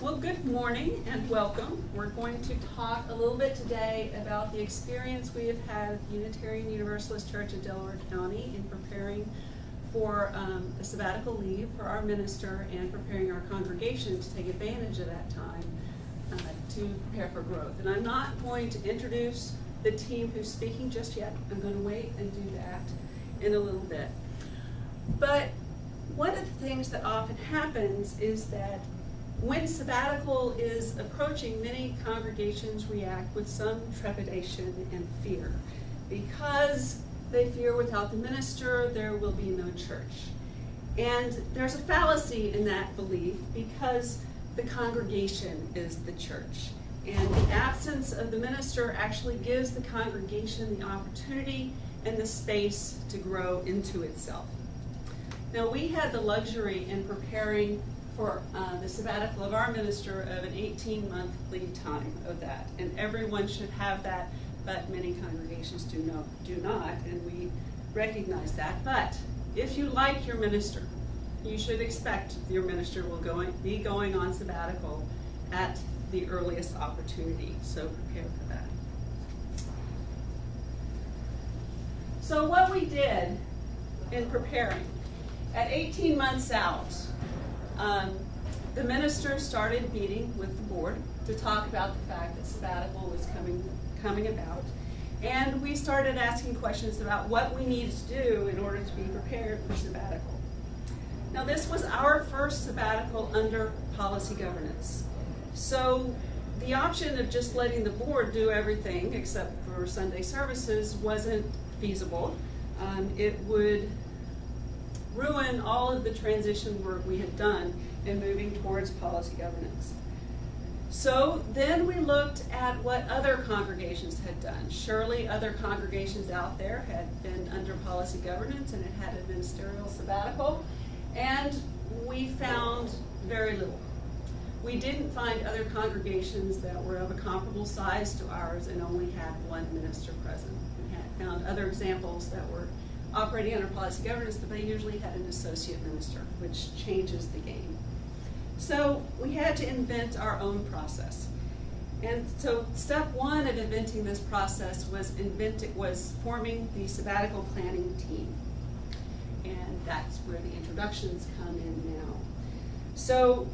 Well, good morning and welcome. We're going to talk a little bit today about the experience we have had at the Unitarian Universalist Church of Delaware County in preparing for a sabbatical leave for our minister and preparing our congregation to take advantage of that time to prepare for growth. And I'm not going to introduce the team who's speaking just yet. I'm going to wait and do that in a little bit. But one of the things that often happens is that when sabbatical is approaching, many congregations react with some trepidation and fear because they fear without the minister there will be no church. And there's a fallacy in that belief because the congregation is the church. And the absence of the minister actually gives the congregation the opportunity and the space to grow into itself. Now, we had the luxury in preparing for the sabbatical of our minister of an 18-month lead time of that. And everyone should have that, but many congregations do not, and we recognize that. But if you like your minister, you should expect your minister will be going on sabbatical at the earliest opportunity, so prepare for that. So what we did in preparing, at 18 months out, the minister started meeting with the board to talk about the fact that sabbatical was coming about. And we started asking questions about what we needed to do in order to be prepared for sabbatical. Now, this was our first sabbatical under policy governance. So the option of just letting the board do everything except for Sunday services wasn't feasible. It would ruin all of the transition work we had done in moving towards policy governance. So then we looked at what other congregations had done. Surely other congregations out there had been under policy governance and it had a ministerial sabbatical, and we found very little. We didn't find other congregations that were of a comparable size to ours and only had one minister present. We had found other examples that were operating under policy governance, but they usually had an associate minister, which changes the game. So we had to invent our own process. And so step one of inventing this process was forming the sabbatical planning team. And that's where the introductions come in now. So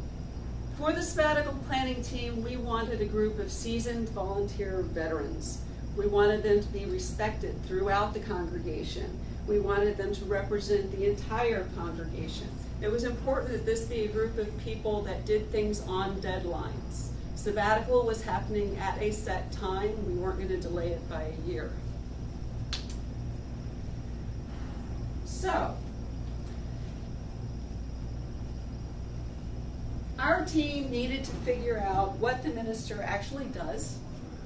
for the sabbatical planning team, we wanted a group of seasoned volunteer veterans. We wanted them to be respected throughout the congregation. We wanted them to represent the entire congregation. It was important that this be a group of people that did things on deadlines. Sabbatical was happening at a set time. We weren't going to delay it by a year. So, our team needed to figure out what the minister actually does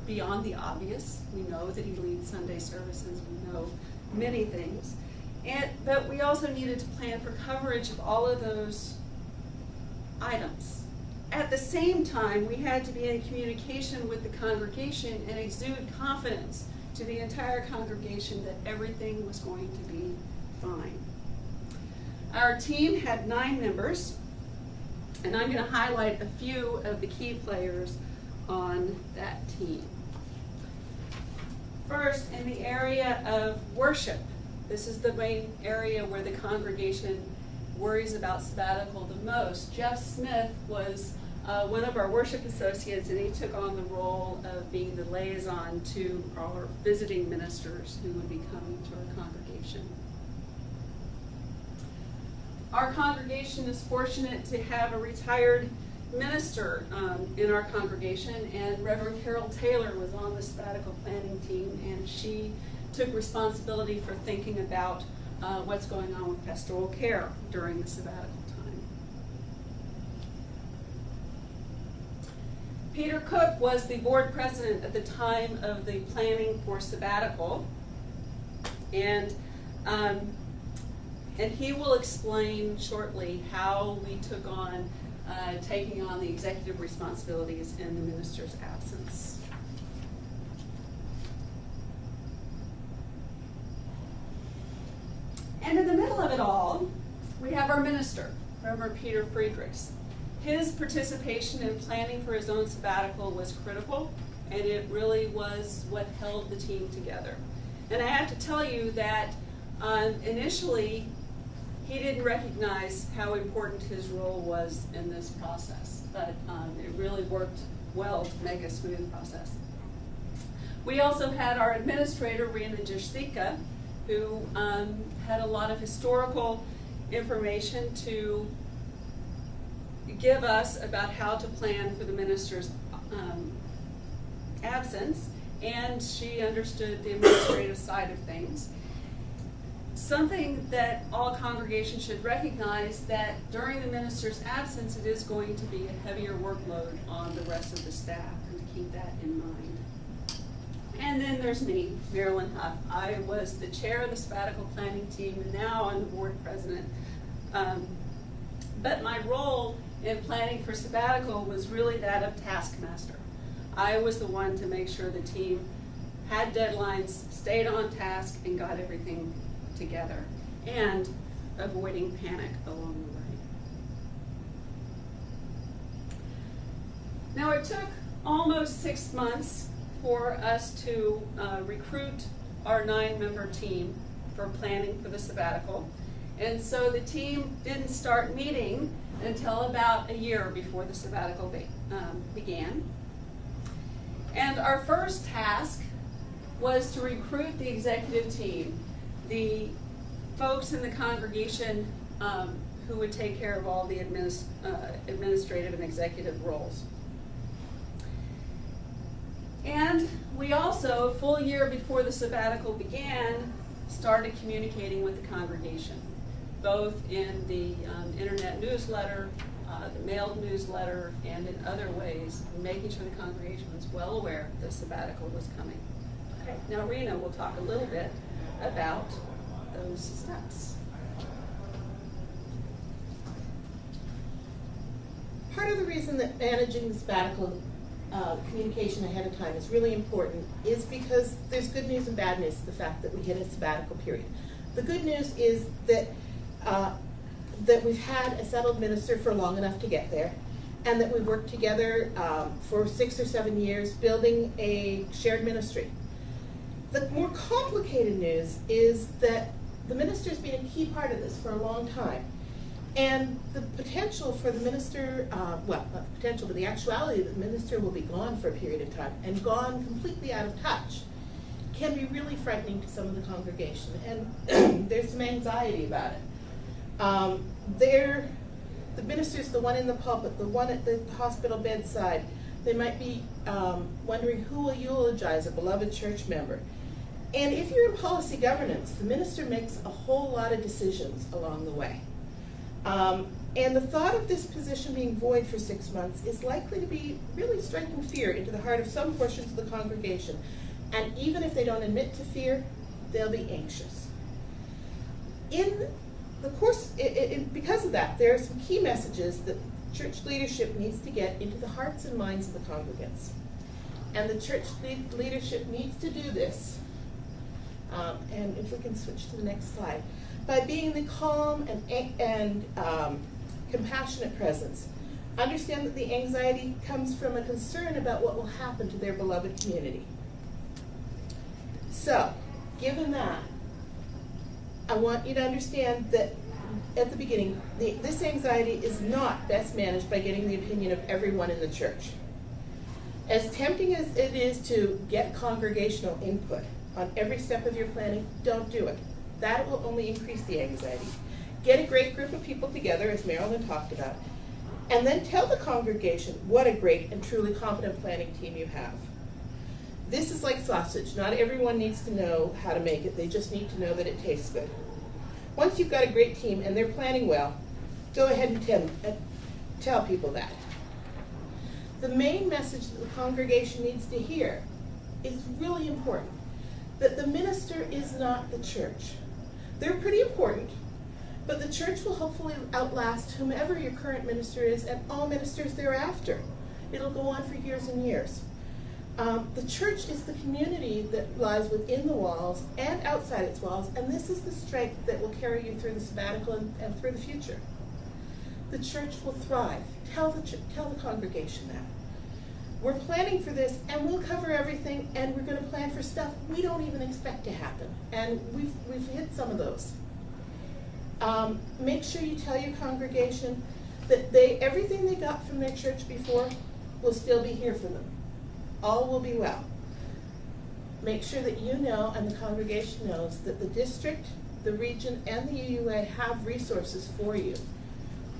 beyond the obvious. We know that he leads Sunday services. We know many things. But we also needed to plan for coverage of all of those items. At the same time, we had to be in communication with the congregation and exude confidence to the entire congregation that everything was going to be fine. Our team had 9 members, and I'm going to highlight a few of the key players on that team. First, in the area of worship. This is the main area where the congregation worries about sabbatical the most. Jeff Smith was one of our worship associates, and he took on the role of being the liaison to our visiting ministers who would be coming to our congregation. Our congregation is fortunate to have a retired minister in our congregation, and Reverend Carol Taylor was on the sabbatical planning team, and she took responsibility for thinking about what's going on with Pastoral Care during the sabbatical time. Peter Cook was the board president at the time of the planning for sabbatical, and he will explain shortly how we took on taking on the executive responsibilities in the minister's absence. And in the middle of it all, we have our minister, Reverend Peter Friedrichs. His participation in planning for his own sabbatical was critical, and it really was what held the team together. And I have to tell you that initially, he didn't recognize how important his role was in this process, but it really worked well to make a smooth process. We also had our administrator, Rena Jastika, who had a lot of historical information to give us about how to plan for the minister's absence, and she understood the administrative side of things. Something that all congregations should recognize, that during the minister's absence, it is going to be a heavier workload on the rest of the staff, and to keep that in mind. And then there's me, Marylin Huff. I was the chair of the sabbatical planning team, and now I'm the board president. But my role in planning for sabbatical was really that of taskmaster. I was the one to make sure the team had deadlines, stayed on task, and got everything together, and avoiding panic along the way. Now, it took almost 6 months for us to recruit our 9-member team for planning for the sabbatical, and so the team didn't start meeting until about a year before the sabbatical began. And our first task was to recruit the executive team, the folks in the congregation who would take care of all the administrative and executive roles. And we also, a full year before the sabbatical began, started communicating with the congregation, both in the internet newsletter, the mailed newsletter, and in other ways, making sure the congregation was well aware the sabbatical was coming. Okay, now Rena will talk a little bit about those steps. Part of the reason that managing the sabbatical communication ahead of time is really important is because there's good news and bad news to the fact that we hit a sabbatical period. The good news is that that we've had a settled minister for long enough to get there, and that we've worked together for 6 or 7 years building a shared ministry. The more complicated news is that the minister's been a key part of this for a long time. And the potential for the minister, well, not the potential, but the actuality that the minister will be gone for a period of time and gone completely out of touch can be really frightening to some of the congregation. And there's some anxiety about it. The minister's the one in the pulpit, the one at the hospital bedside. They might be wondering who will eulogize a beloved church member. And if you're in policy governance, the minister makes a whole lot of decisions along the way. And the thought of this position being void for 6 months is likely to be really striking fear into the heart of some portions of the congregation. And even if they don't admit to fear, they'll be anxious. In the course, because of that, there are some key messages that church leadership needs to get into the hearts and minds of the congregants. And the church leadership needs to do this. And if we can switch to the next slide. By being the calm and compassionate presence. Understand that the anxiety comes from a concern about what will happen to their beloved community. So, given that, I want you to understand that at the beginning, this anxiety is not best managed by getting the opinion of everyone in the church. As tempting as it is to get congregational input on every step of your planning, don't do it. That will only increase the anxiety. Get a great group of people together, as Marylin talked about, and then tell the congregation what a great and truly competent planning team you have. This is like sausage. Not everyone needs to know how to make it. They just need to know that it tastes good. Once you've got a great team and they're planning well, go ahead and tell people that. The main message that the congregation needs to hear is really important, that the minister is not the church. They're pretty important, but the church will hopefully outlast whomever your current minister is and all ministers thereafter. It'll go on for years and years. The church is the community that lies within the walls and outside its walls, and this is the strength that will carry you through the sabbatical and through the future. the church will thrive. Tell the congregation that. We're planning for this, and we'll cover everything, and we're going to plan for stuff we don't even expect to happen. And we've hit some of those. Make sure you tell your congregation that everything they got from their church before will still be here for them. All will be well. Make sure that you know and the congregation knows that the district, the region, and the UUA have resources for you.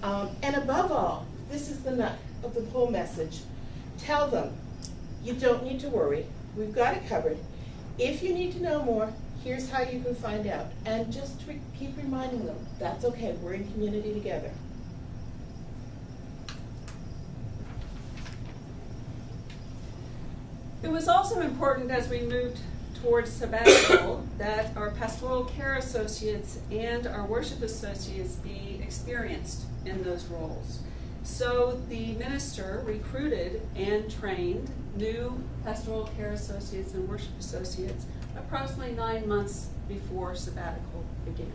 And above all, this is the nut of the whole message. Tell them, you don't need to worry. We've got it covered. If you need to know more, here's how you can find out. And just keep reminding them, that's okay, we're in community together. It was also important as we moved towards sabbatical that our pastoral care associates and our worship associates be experienced in those roles. So the minister recruited and trained new pastoral care associates and worship associates approximately 9 months before sabbatical began.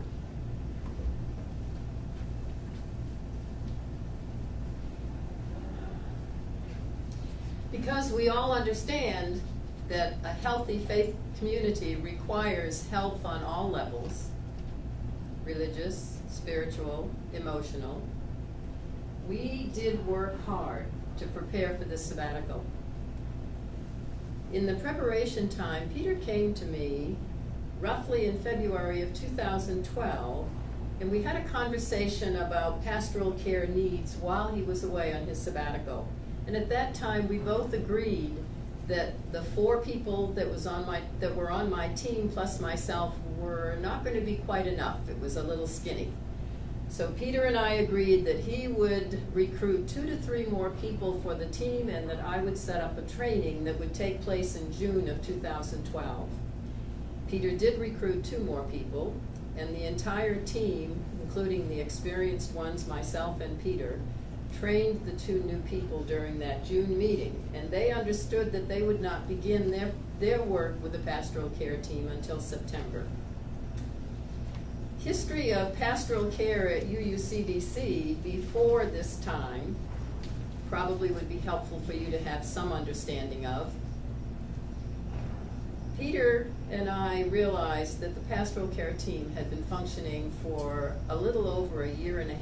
Because we all understand that a healthy faith community requires health on all levels, religious, spiritual, emotional, we did work hard to prepare for this sabbatical. In the preparation time, Peter came to me roughly in February of 2012, and we had a conversation about pastoral care needs while he was away on his sabbatical. And at that time, we both agreed that the 4 people that were on my team plus myself were not going to be quite enough. It was a little skinny. So Peter and I agreed that he would recruit 2 to 3 more people for the team, and that I would set up a training that would take place in June of 2012. Peter did recruit 2 more people, and the entire team, including the experienced ones, myself and Peter, trained the 2 new people during that June meeting, and they understood that they would not begin their work with the pastoral care team until September. History of pastoral care at UUCDC before this time probably would be helpful for you to have some understanding of. Peter and I realized that the pastoral care team had been functioning for a little over 1.5 years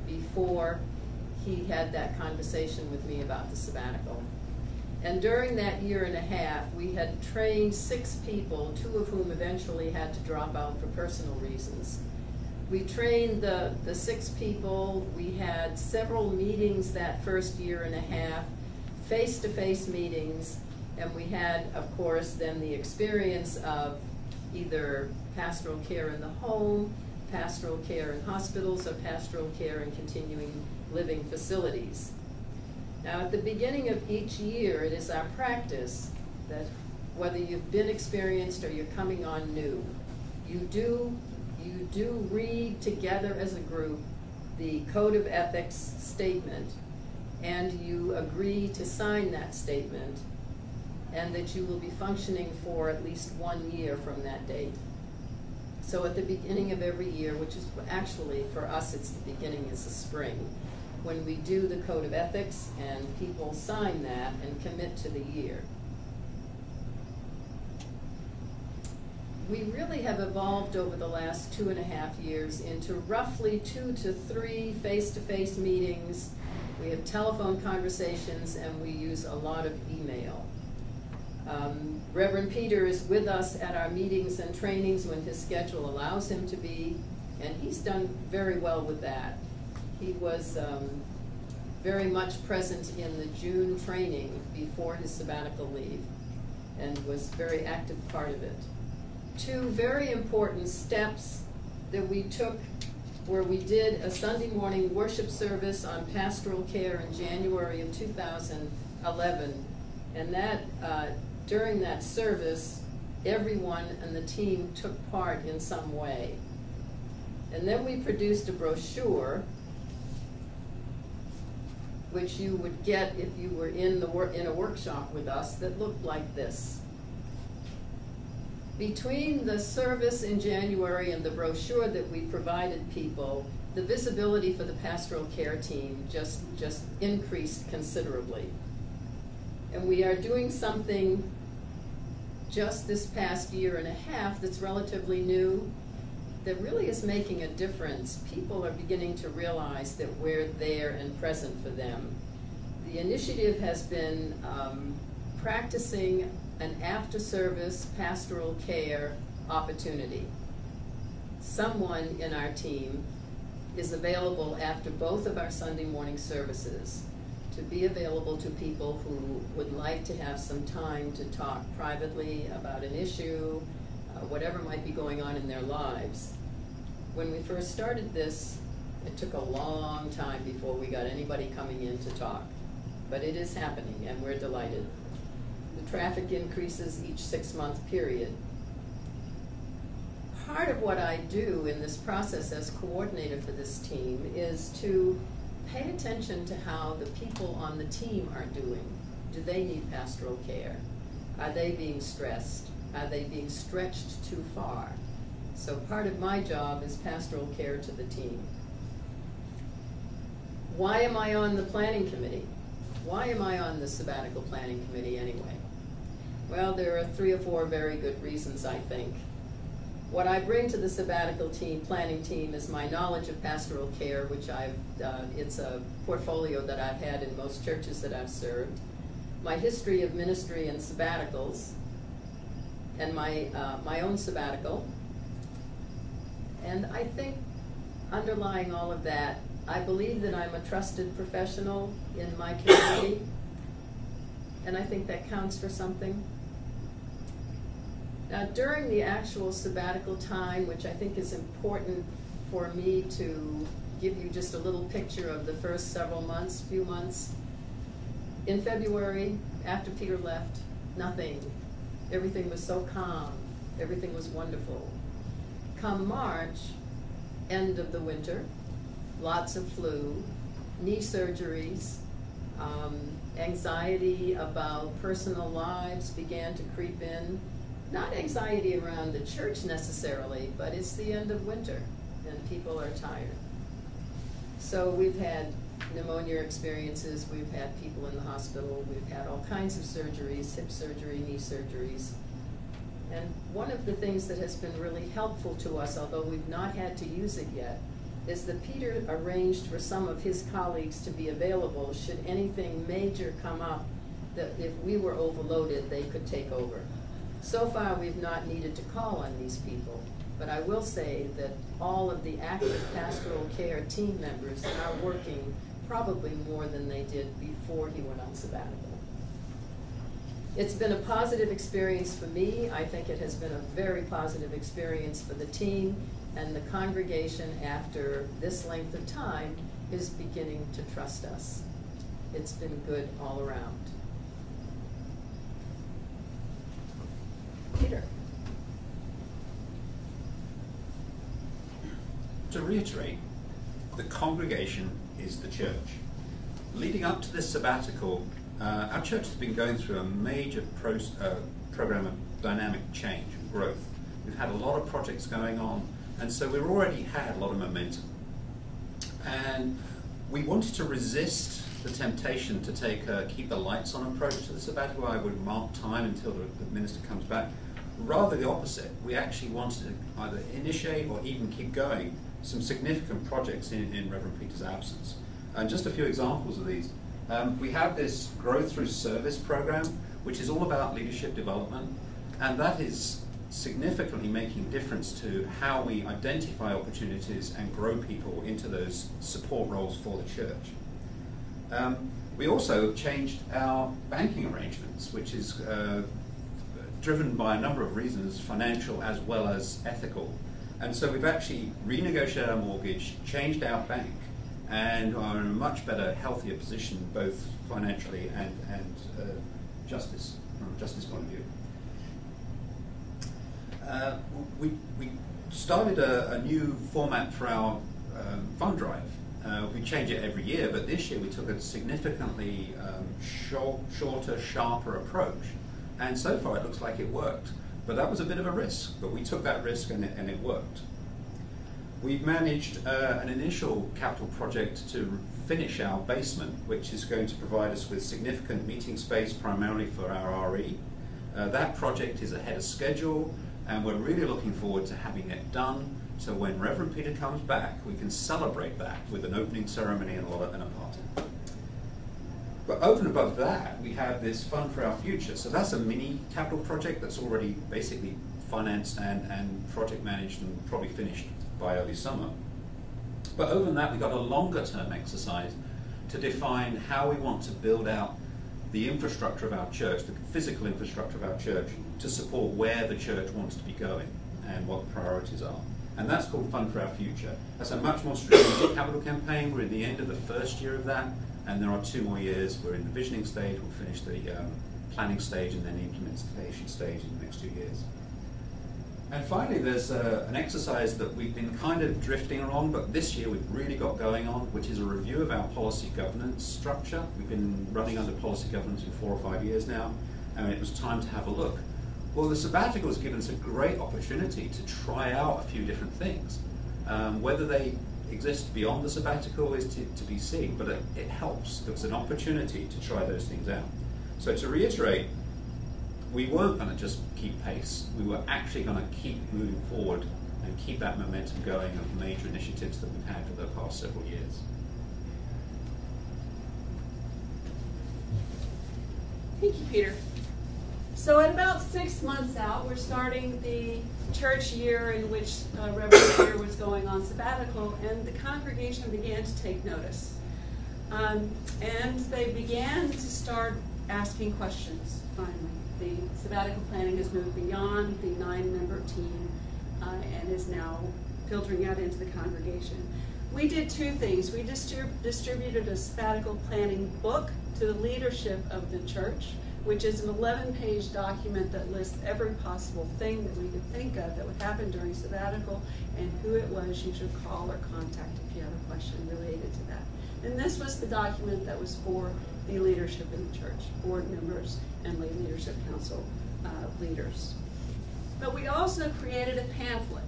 before he had that conversation with me about the sabbatical. And during that 1.5 years, we had trained 6 people, 2 of whom eventually had to drop out for personal reasons. We trained the 6 people. We had several meetings that first 1.5 years, face-to-face meetings, and we had, of course, then the experience of either pastoral care in the home, pastoral care in hospitals, or pastoral care in continuing living facilities. Now, at the beginning of each year, it is our practice that whether you've been experienced or you're coming on new, you do read together as a group the Code of Ethics statement, and you agree to sign that statement, and that you will be functioning for at least 1 year from that date. So at the beginning of every year, which is actually for us, it's the beginning is the spring, when we do the Code of Ethics and people sign that and commit to the year. We really have evolved over the last 2.5 years into roughly 2 to 3 face-to-face meetings. We have telephone conversations, and we use a lot of email. Reverend Peter is with us at our meetings and trainings when his schedule allows him to be, and he's done very well with that. He was very much present in the June training before his sabbatical leave, and was a very active part of it. 2 very important steps that we took where we did a Sunday morning worship service on pastoral care in January of 2011, and that during that service, everyone in the team took part in some way. And then we produced a brochure, which you would get if you were in a workshop with us, that looked like this. Between the service in January and the brochure that we provided people, the visibility for the pastoral care team just increased considerably. And we are doing something just this past year and a half that's relatively new, that really is making a difference. People are beginning to realize that we're there and present for them. The initiative has been practicing an after-service pastoral care opportunity. Someone in our team is available after both of our Sunday morning services to be available to people who would like to have some time to talk privately about an issue, whatever might be going on in their lives. When we first started this, it took a long time before we got anybody coming in to talk. But it is happening, and we're delighted. The traffic increases each 6-month period. Part of what I do in this process as coordinator for this team is to pay attention to how the people on the team are doing. Do they need pastoral care? Are they being stressed? Are they being stretched too far? So part of my job is pastoral care to the team. Why am I on the planning committee? Why am I on the sabbatical planning committee anyway? Well, there are 3 or 4 very good reasons, I think. What I bring to the sabbatical team, planning team, is my knowledge of pastoral care, which it's a portfolio that I've had in most churches that I've served. My history of ministry and sabbaticals, and my own sabbatical. And I think underlying all of that, I believe that I'm a trusted professional in my community, and I think that counts for something. Now, during the actual sabbatical time, which I think is important for me to give you just a little picture of the first few months, in February, after Peter left, nothing. Everything was so calm. Everything was wonderful. Come March, end of the winter, lots of flu, knee surgeries, anxiety about personal lives began to creep in. Not anxiety around the church necessarily, but it's the end of winter and people are tired. So we've had pneumonia experiences, we've had people in the hospital, we've had all kinds of surgeries, hip surgery, knee surgeries. And one of the things that has been really helpful to us, although we've not had to use it yet, is that Peter arranged for some of his colleagues to be available should anything major come up, that if we were overloaded, they could take over. So far, we've not needed to call on these people, but I will say that all of the active pastoral care team members are working probably more than they did before he went on sabbatical. It's been a positive experience for me. I think it has been a very positive experience for the team, and the congregation, after this length of time, is beginning to trust us. It's been good all around. Peter. To reiterate, the congregation is the church. Leading up to this sabbatical, our church has been going through a major program of dynamic change and growth. We've had a lot of projects going on, and so we've already had a lot of momentum. And we wanted to resist the temptation to take a keep the lights on approach to the sabbatical. I would mark time until the minister comes back. Rather the opposite. We actually wanted to either initiate or even keep going some significant projects in Reverend Peter's absence. And just a few examples of these. We have this Growth Through Service program, which is all about leadership development, and that is significantly making a difference to how we identify opportunities and grow people into those support roles for the church. We also have changed our banking arrangements, which is driven by a number of reasons, financial as well as ethical. And so we've actually renegotiated our mortgage, changed our bank, and are in a much better, healthier position, both financially and justice, from a justice point of view. We started a new format for our fund drive. We change it every year, but this year we took a significantly shorter, sharper approach. And so far it looks like it worked. But that was a bit of a risk, but we took that risk and it worked. We've managed an initial capital project to finish our basement, which is going to provide us with significant meeting space primarily for our RE. That project is ahead of schedule, and we're really looking forward to having it done, so when Reverend Peter comes back, we can celebrate that with an opening ceremony and a party. But over and above that, we have this Fund for Our Future. So that's a mini capital project that's already basically financed and project managed and probably finished by early summer. But over than that, we've got a longer term exercise to define how we want to build out the infrastructure of our church, the physical infrastructure of our church, to support where the church wants to be going and what the priorities are. And that's called Fund for Our Future. That's a much more strategic capital campaign. We're in the end of the first year of that, and there are 2 more years. We're in the visioning stage, we'll finish the planning stage, and then the implementation stage in the next 2 years. And finally, there's an exercise that we've been kind of drifting along, but this year we've really got going on, which is a review of our policy governance structure. We've been running under policy governance for 4 or 5 years now, and it was time to have a look. Well, the sabbatical has given us a great opportunity to try out a few different things. Whether they exist beyond the sabbatical is to be seen, but it helps. It's an opportunity to try those things out. So to reiterate, we weren't going to just keep pace. We were actually going to keep moving forward and keep that momentum going of major initiatives that we've had for the past several years. Thank you, Peter. So at about 6 months out, we're starting the church year in which Reverend Peter was going on sabbatical, and the congregation began to take notice. And they began to start asking questions, finally. The sabbatical planning has moved beyond the 9-member team and is now filtering out into the congregation. We did 2 things. We distributed a sabbatical planning book to the leadership of the church, which is an 11-page document that lists every possible thing that we could think of that would happen during sabbatical and who it was you should call or contact if you have a question related to that. And this was the document that was for the leadership in the church, board members and lay leadership council leaders. But we also created a pamphlet,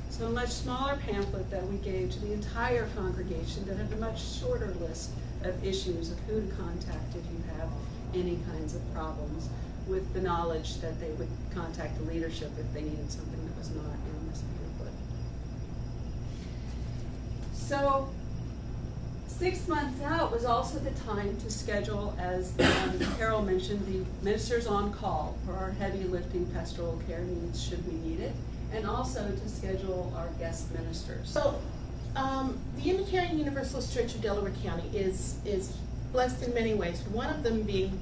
so a much smaller pamphlet that we gave to the entire congregation that had a much shorter list of issues of who to contact if you have any kinds of problems, with the knowledge that they would contact the leadership if they needed something that was not in this pamphlet. So 6 months out was also the time to schedule, as Carol mentioned, the ministers on call for our heavy lifting pastoral care needs should we need it, and also to schedule our guest ministers. So the Unitarian Universalist Church of Delaware County is blessed in many ways, one of them being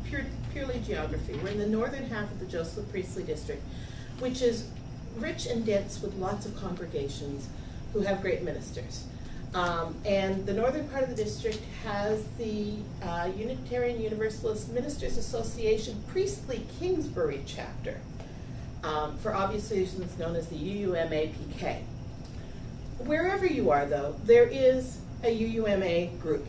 purely geography. We're in the northern half of the Joseph Priestley District, which is rich and dense with lots of congregations who have great ministers. And the northern part of the district has the Unitarian Universalist Ministers Association Priestley Kingsbury chapter, for obvious reasons known as the UUMA-PK. Wherever you are, though, there is a UUMA group.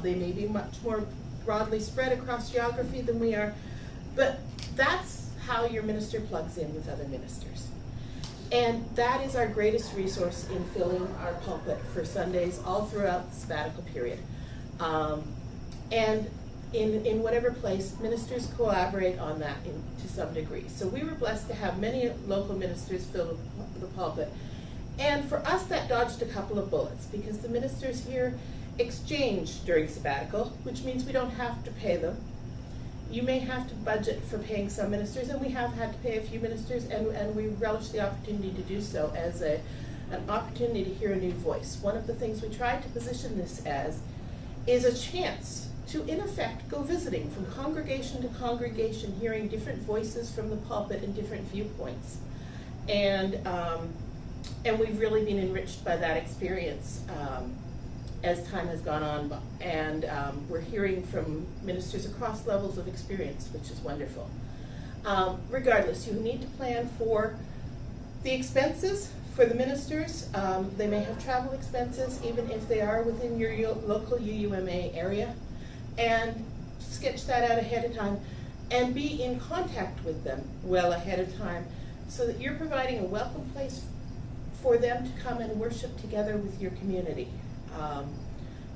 They may be much more broadly spread across geography than we are, but that's how your minister plugs in with other ministers. And that is our greatest resource in filling our pulpit for Sundays all throughout the sabbatical period. And in whatever place, ministers collaborate on that to some degree. So we were blessed to have many local ministers fill the pulpit. And for us, that dodged a couple of bullets, because the ministers here exchange during sabbatical, which means we don't have to pay them. You may have to budget for paying some ministers, and we have had to pay a few ministers, and we relish the opportunity to do so as an opportunity to hear a new voice. One of the things we tried to position this as is a chance to, in effect, go visiting from congregation to congregation, hearing different voices from the pulpit and different viewpoints. And we've really been enriched by that experience as time has gone on, and we're hearing from ministers across levels of experience, which is wonderful. Regardless, you need to plan for the expenses for the ministers. They may have travel expenses, even if they are within your local UUMA area, and sketch that out ahead of time, and be in contact with them well ahead of time, so that you're providing a welcome place for them to come and worship together with your community.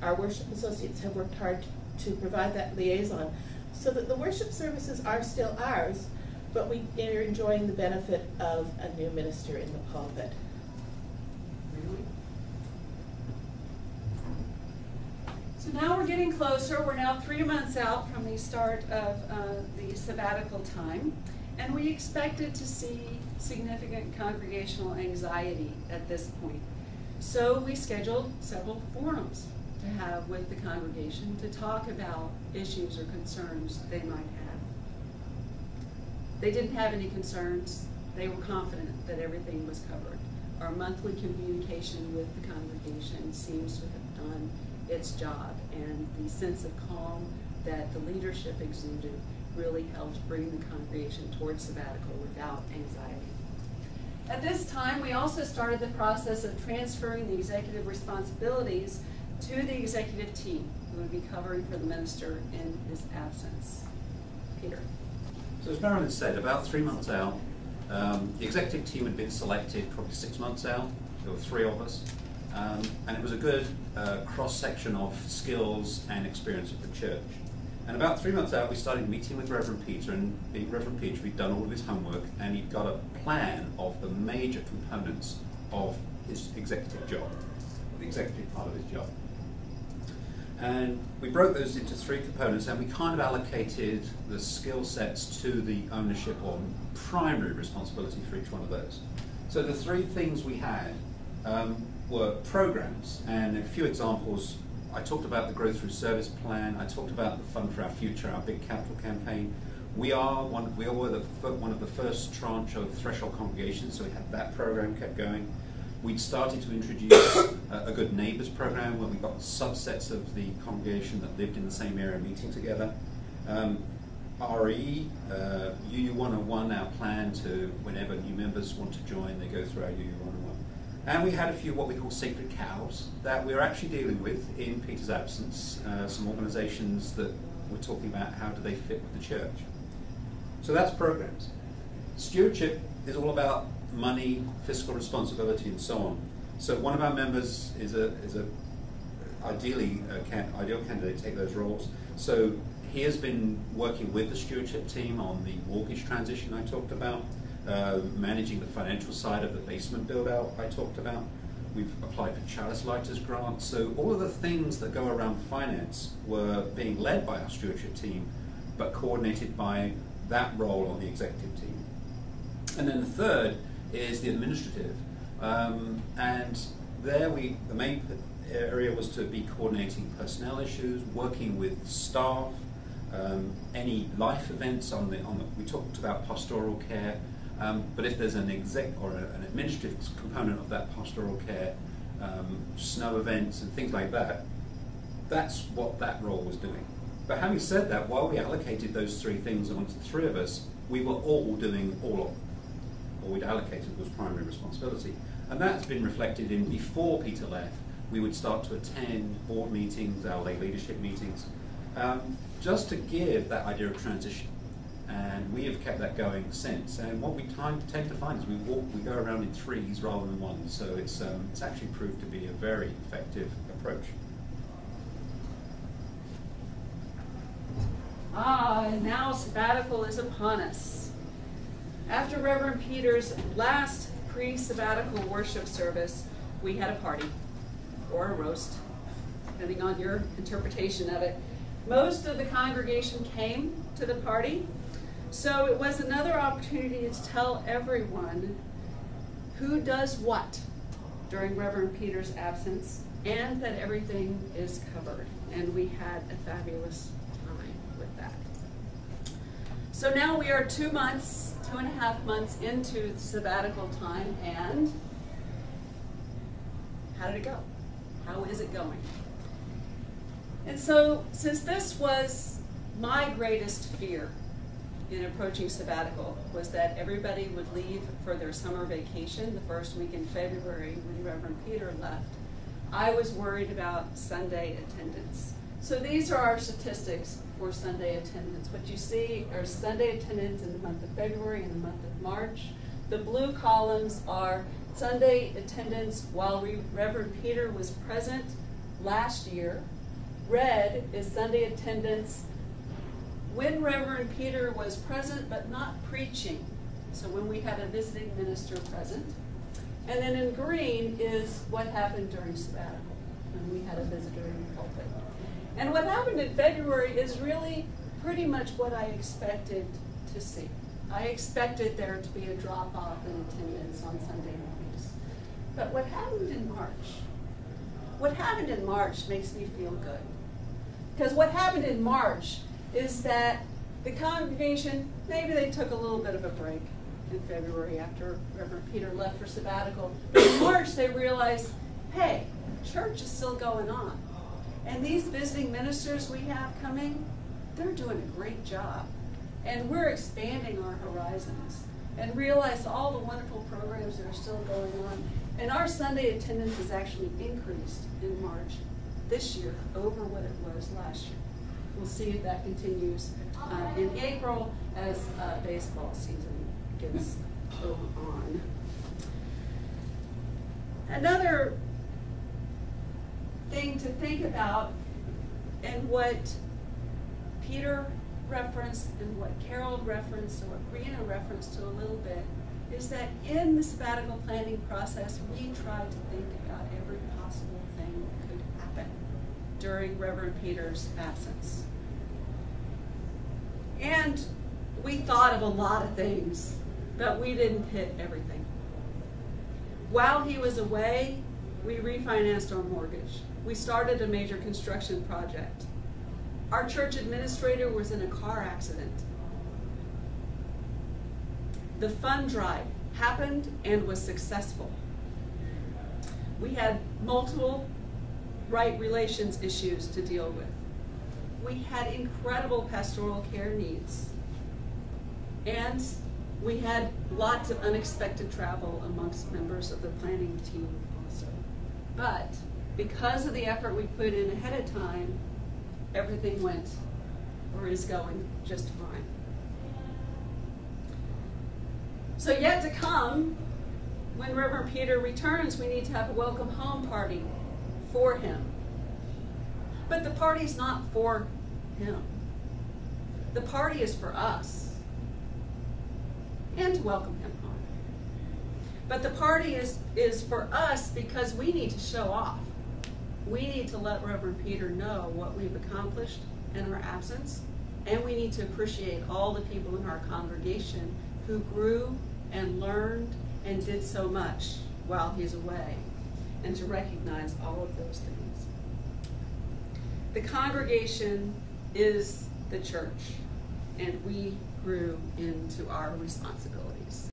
Our worship associates have worked hard to provide that liaison so that the worship services are still ours, but we are enjoying the benefit of a new minister in the pulpit. So now we're getting closer. We're now 3 months out from the start of the sabbatical time, and we expected to see significant congregational anxiety at this point. So we scheduled several forums to have with the congregation to talk about issues or concerns they might have. They didn't have any concerns. They were confident that everything was covered. Our monthly communication with the congregation seems to have done its job, and the sense of calm that the leadership exuded really helped bring the congregation towards sabbatical without anxiety. At this time, we also started the process of transferring the executive responsibilities to the executive team, who would be covering for the minister in his absence. Peter. So as Marylin said, about 3 months out, the executive team had been selected probably 6 months out. There were 3 of us. And it was a good cross-section of skills and experience of the church. And about 3 months out, we started meeting with Reverend Peter, and Reverend Peter, he'd done all of his homework, and he'd got a plan of the major components of his executive job, the executive part of his job. And we broke those into 3 components, and we kind of allocated the skill sets to the ownership or primary responsibility for each one of those. So the 3 things we had were programs, and a few examples. I talked about the Growth Through Service plan. I talked about the Fund for Our Future, our big capital campaign. We were one of the first tranche of threshold congregations, so we had that program kept going. We'd started to introduce a Good Neighbours program where we got subsets of the congregation that lived in the same area meeting together. RE, UU 101, our plan to, whenever new members want to join, they go through our UU 101. And we had a few what we call sacred cows that we were actually dealing with in Peter's absence, some organizations that were talking about how do they fit with the church. So that's programs. Stewardship is all about money, fiscal responsibility, and so on. So one of our members is a ideal candidate to take those roles. So he has been working with the stewardship team on the mortgage transition I talked about, managing the financial side of the basement build-out I talked about. We've applied for Chalice Lighters grants. So all of the things that go around finance were being led by our stewardship team, but coordinated by that role on the executive team. And then the third is the administrative. And there the main area was to be coordinating personnel issues, working with staff, any life events we talked about pastoral care, but if there's an exec or an administrative component of that pastoral care, snow events and things like that, that's what that role was doing. But having said that, while we allocated those 3 things amongst the 3 of us, we were all doing all of them. Or we'd allocated was primary responsibility. And that's been reflected in, before Peter left, we would start to attend board meetings, our lay leadership meetings, just to give that idea of transition. And we have kept that going since. And what we tend to find is we go around in 3s rather than 1s. So it's actually proved to be a very effective approach. And now sabbatical is upon us. After Reverend Peter's last pre-sabbatical worship service, we had a party, or a roast, depending on your interpretation of it. Most of the congregation came to the party, so it was another opportunity to tell everyone who does what during Reverend Peter's absence, and that everything is covered. And we had a fabulous time with that. So now we are 2.5 months into the sabbatical time, and how did it go? How is it going? And so, since this was my greatest fear in approaching sabbatical, was that everybody would leave for their summer vacation the first week in February when Reverend Peter left, I was worried about Sunday attendance. So these are our statistics for Sunday attendance. What you see are Sunday attendance in the month of February and the month of March. The blue columns are Sunday attendance while Reverend Peter was present last year. Red is Sunday attendance when Reverend Peter was present but not preaching. So when we had a visiting minister present. And then in green is what happened during sabbatical, when we had a visitor in the pulpit. And what happened in February is really pretty much what I expected to see. I expected there to be a drop-off in attendance on Sunday mornings. But what happened in March makes me feel good. Because what happened in March is that the congregation, maybe they took a little bit of a break in February after Reverend Peter left for sabbatical. But in March they realized, hey, church is still going on. And these visiting ministers we have coming, they're doing a great job. And we're expanding our horizons and realize all the wonderful programs that are still going on. And our Sunday attendance has actually increased in March this year over what it was last year. We'll see if that continues in April as baseball season gets on. Another thing to think about, and what Peter referenced and what Carol referenced and what Rena referenced to a little bit, is that in the sabbatical planning process, we tried to think about every possible thing that could happen during Reverend Peter's absence. And we thought of a lot of things, but we didn't hit everything. While he was away, we refinanced our mortgage. We started a major construction project. Our church administrator was in a car accident. The fund drive happened and was successful. We had multiple right relations issues to deal with. We had incredible pastoral care needs. And we had lots of unexpected travel amongst members of the planning team also. But because of the effort we put in ahead of time, everything went or is going just fine. So yet to come, when Reverend Peter returns, we need to have a welcome home party for him. But the party's not for him. The party is for us. And to welcome him home. But the party is for us because we need to show off. We need to let Reverend Peter know what we've accomplished in our absence, and we need to appreciate all the people in our congregation who grew and learned and did so much while he's away, and to recognize all of those things. The congregation is the church, and we grew into our responsibilities.